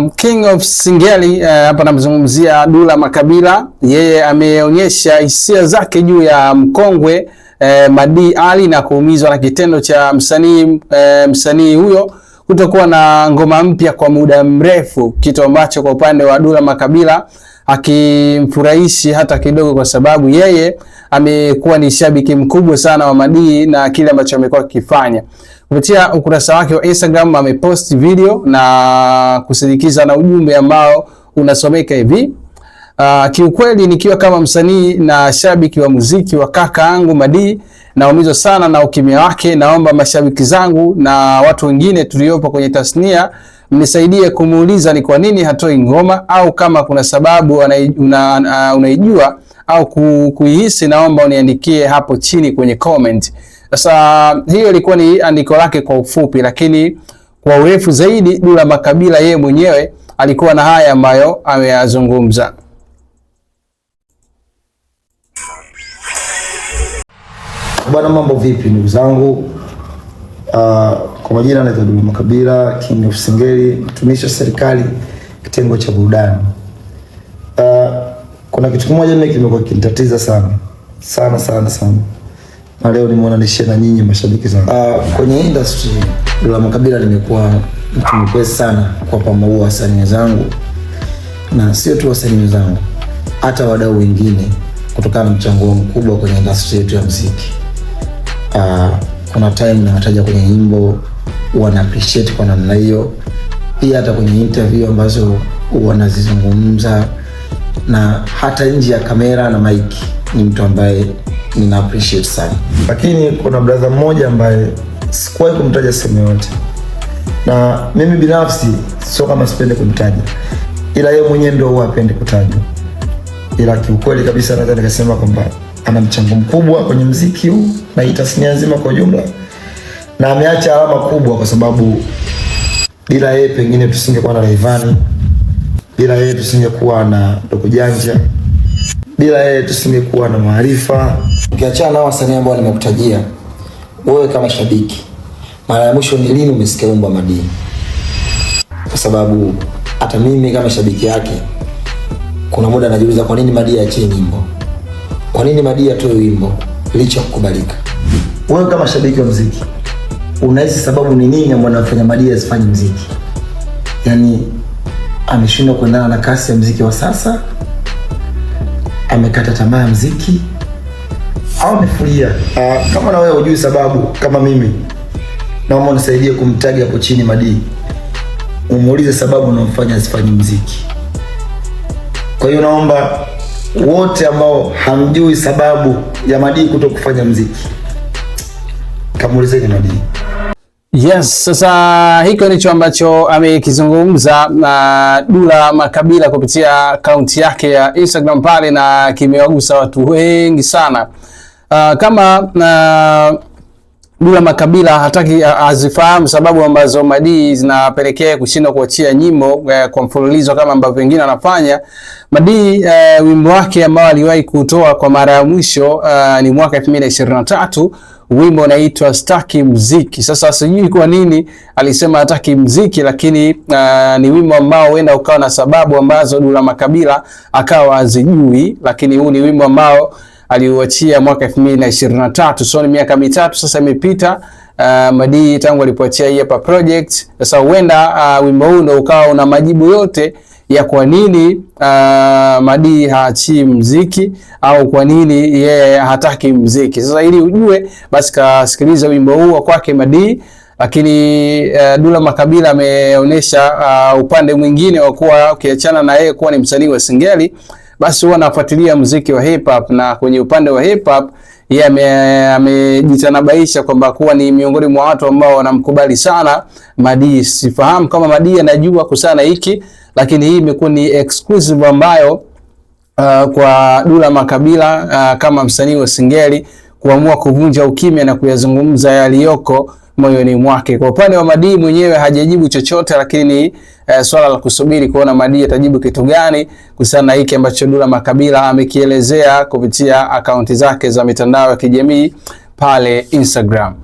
King of Singeli hapa namzungumzia Dula Makabila. Yeye ameonyesha hisia zake juu ya mkongwe Madi Ali na kuumizwa na kitendo cha msanii huyo kutokuwa na ngoma mpya kwa muda mrefu, kitu ambacho kwa upande wa Dula Makabila hakimfurahishi hata kidogo, kwa sababu yeye amekuwa ni shabiki mkubwa sana wa Madi na kile ambacho amekuwa akifanya. Kupitia ukurasa wake wa Instagram amepost video na kusindikiza na ujumbe ambao unasomeka hivi: kiukweli nikiwa kama msanii na shabiki wa muziki wa kaka yangu Madi, naumizwa sana na ukimya wake. Naomba mashabiki zangu na watu wengine tuliopo kwenye tasnia mnisaidie kumuuliza ni kwa nini hatoi ngoma, au kama kuna sababu unaijua au kuihisi, naomba uniandikie hapo chini kwenye comment. Sasa hiyo ilikuwa ni andiko lake kwa ufupi, lakini kwa urefu zaidi Dula Makabila yeye mwenyewe alikuwa na haya ambayo ameyazungumza. Bwana, mambo vipi ndugu zangu? Kwa majina naitwa Dula Makabila, King of Singeli, mtumishi wa serikali kitengo cha burudani. Kuna kitu kimoja mimi kimekuwa kinitatiza sana. Na leo nimeona nishie na nyinyi mashabiki zangu. Kwenye industry Dula Makabila nimekuwa mtu mwepesi sana kwa pamoja wasanii zangu, na sio tu wasanii zangu, hata wadau wengine, kutokana na mchango mkubwa kwenye industry yetu ya muziki. Kuna time nawataja kwenye nyimbo, wana appreciate kwa namna hiyo. Pia hata kwenye interview ambazo wanazizungumza, na hata nje ya kamera na mic, ni mtu ambaye nina appreciate sana. Lakini kuna brother mmoja ambaye sikuwahi kumtaja sehemu yote, na mimi binafsi sio kama sipende kumtaja, ila yeye mwenyewe ndio huwa apende kutajwa. Ila kiukweli kabisa naweza nikasema kwamba ana mchango mkubwa kwenye muziki huu na tasnia nzima kwa jumla, na ameacha alama kubwa, kwa sababu bila yeye pengine tusingekuwa na Rayvanny, bila yeye tusingekuwa na Dogo Janja, bila yeye tusingekuwa na Maarifa. Ukiachana na wasanii ambao nimekutajia, wewe kama shabiki, mara ya mwisho ni lini umesikia wimbo Madi? Kwa sababu hata mimi kama shabiki yake kuna muda najiuliza kwa nini Madi aachie nyimbo, kwa nini Madi atoe wimbo licha kukubalika. Wewe kama shabiki wa muziki, unahisi sababu ni nini ambayo inafanya Madi asifanye muziki? Yaani ameshindwa kuendana na kasi ya muziki wa sasa, amekata tamaa ya muziki, au amefuria? Kama na wewe hujui sababu kama mimi, naomba unisaidie kumtag hapo chini Madi, umuulize sababu unamfanya asifanye muziki. Kwa hiyo naomba wote ambao hamjui sababu ya Madi kutokufanya muziki, kamuulizeni Madi. Yes, sasa hiko ndicho ambacho amekizungumza na Dula Makabila kupitia akaunti yake ya Instagram pale, na kimewagusa watu wengi sana. Kama Dula Makabila hataki azifahamu sababu ambazo Madi zinapelekea kushindwa kuachia nyimbo kwa mfululizo kama ambavyo wengine wanafanya. Madi wimbo wake ambao aliwahi kutoa kwa mara ya mwisho ni mwaka 2023, wimbo unaitwa Staki Muziki. Sasa sijui kwa nini alisema hataki muziki, lakini ni wimbo ambao huenda ukawa na sababu ambazo Dula Makabila akawa hazijui, lakini huu ni wimbo ambao aliuachia mwaka 2023. So ni miaka mitatu sasa imepita Madi tangu alipoachia hii hapa project. Sasa huenda wimbo huu ndio ukawa una majibu yote ya kwa nini Madi haachii muziki, au kwa nini yeye hataki muziki. Sasa ili ujue, basi kasikiliza wimbo huu kwake Madi. Lakini Dula Makabila ameonyesha upande mwingine wa kuwa ukiachana na yeye kuwa ni msanii wa Singeli, basi huwa anafuatilia muziki wa hip hop, na kwenye upande wa hip hop yeye amejitanabaisha kwamba kuwa ni miongoni mwa watu ambao wanamkubali sana Madi. Sifahamu kama Madi anajua kusana hiki, lakini hii imekuwa ni exclusive ambayo kwa Dula Makabila kama msanii wa Singeli kuamua kuvunja ukimya na kuyazungumza yaliyoko moyoni mwake. Kwa upande wa Madi mwenyewe hajajibu chochote, lakini swala la kusubiri kuona Madi atajibu kitu gani kuhusiana na hiki ambacho Dula Makabila amekielezea kupitia akaunti zake za mitandao ya kijamii pale Instagram.